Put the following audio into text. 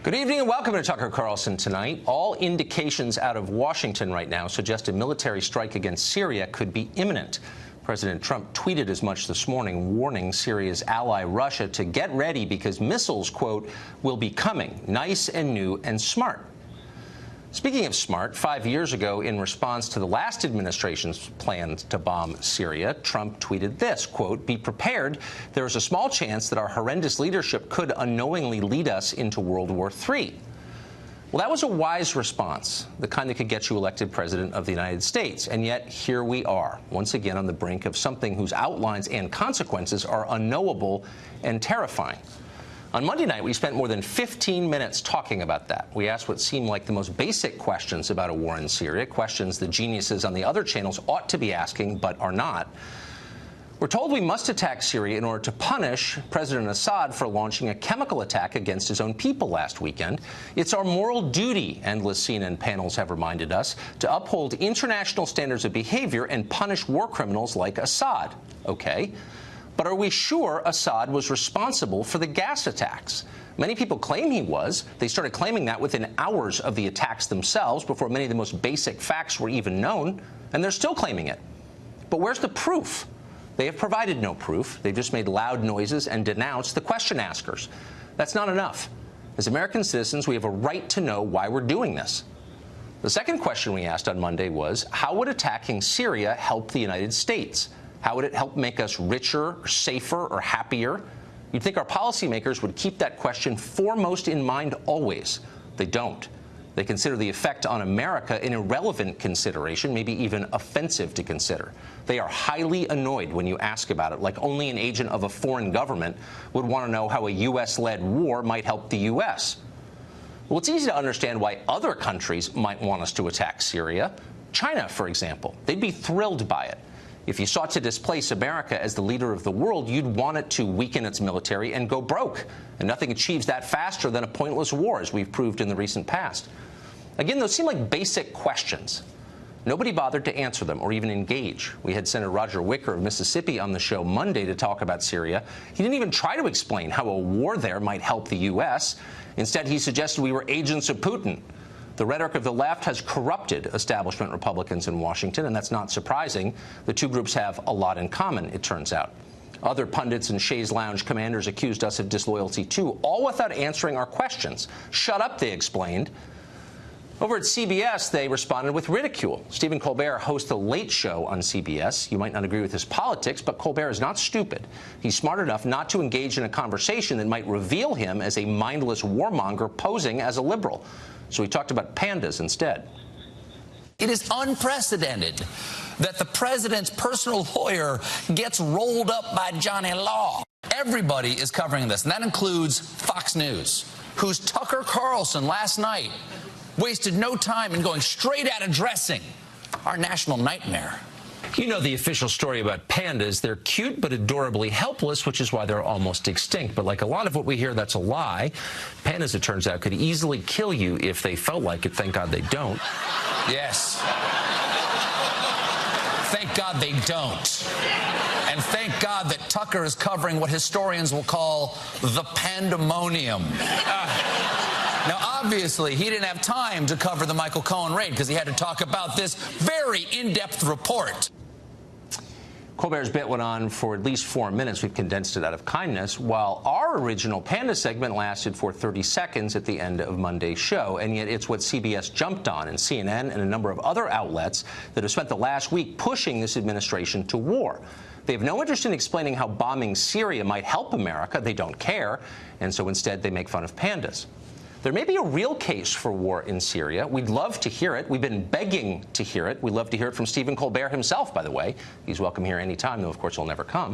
Good evening and welcome to Tucker Carlson tonight. All indications out of Washington right now suggest a military strike against Syria could be imminent. President Trump tweeted as much this morning, warning Syria's ally Russia to get ready because missiles, quote, will be coming, nice and new and smart. Speaking of smart, 5 years ago, in response to the last administration's plans to bomb Syria, Trump tweeted this, quote, be prepared. There is a small chance that our horrendous leadership could unknowingly lead us into World War III. Well, that was a wise response, the kind that could get you elected president of the United States. And yet, here we are, once again on the brink of something whose outlines and consequences are unknowable and terrifying. On Monday night, we spent more than 15 minutes talking about that. We asked what seemed like the most basic questions about a war in Syria, questions the geniuses on the other channels ought to be asking but are not. We're told we must attack Syria in order to punish President Assad for launching a chemical attack against his own people last weekend. It's our moral duty, endless CNN panels have reminded us, to uphold international standards of behavior and punish war criminals like Assad. Okay. But are we sure Assad was responsible for the gas attacks? Many people claim he was. They started claiming that within hours of the attacks themselves, before many of the most basic facts were even known, and they're still claiming it. But where's the proof? They have provided no proof. They've just made loud noises and denounced the question askers. That's not enough. As American citizens, we have a right to know why we're doing this. The second question we asked on Monday was, how would attacking Syria help the United States? How would it help make us richer, or safer, or happier? You'd think our policymakers would keep that question foremost in mind always. They don't. They consider the effect on America an irrelevant consideration, maybe even offensive to consider. They are highly annoyed when you ask about it, like only an agent of a foreign government would want to know how a U.S.-led war might help the U.S. Well, it's easy to understand why other countries might want us to attack Syria. China, for example. They'd be thrilled by it. If you sought to displace America as the leader of the world, you'd want it to weaken its military and go broke. And nothing achieves that faster than a pointless war, as we've proved in the recent past. Again, those seem like basic questions. Nobody bothered to answer them or even engage. We had Senator Roger Wicker of Mississippi on the show Monday to talk about Syria. He didn't even try to explain how a war there might help the U.S. Instead, he suggested we were agents of Putin. The rhetoric of the left has corrupted establishment Republicans in Washington, and that's not surprising. The two groups have a lot in common, it turns out. Other pundits and chaise lounge commanders accused us of disloyalty, too, all without answering our questions. Shut up, they explained. Over at CBS, they responded with ridicule. Stephen Colbert hosts The Late Show on CBS. You might not agree with his politics, but Colbert is not stupid. He's smart enough not to engage in a conversation that might reveal him as a mindless warmonger posing as a liberal. So he talked about pandas instead. It is unprecedented that the president's personal lawyer gets rolled up by Johnny Law. Everybody is covering this, and that includes Fox News, whose Tucker Carlson last night wasted no time in going straight at addressing our national nightmare. You know the official story about pandas. They're cute but adorably helpless, which is why they're almost extinct. But like a lot of what we hear, that's a lie. Pandas, it turns out, could easily kill you if they felt like it. Thank God they don't. Yes. Thank God they don't. And thank God that Tucker is covering what historians will call the pandemonium. Now, obviously, he didn't have time to cover the Michael Cohen raid because he had to talk about this very in-depth report. Colbert's bit went on for at least 4 minutes. We've condensed it out of kindness, while our original Panda segment lasted for 30 seconds at the end of Monday's show. And yet it's what CBS jumped on, and CNN and a number of other outlets that have spent the last week pushing this administration to war. They have no interest in explaining how bombing Syria might help America. They don't care. And so instead they make fun of pandas. There may be a real case for war in Syria. We'd love to hear it. We've been begging to hear it. We'd love to hear it from Stephen Colbert himself, by the way. He's welcome here anytime, though, of course, he'll never come.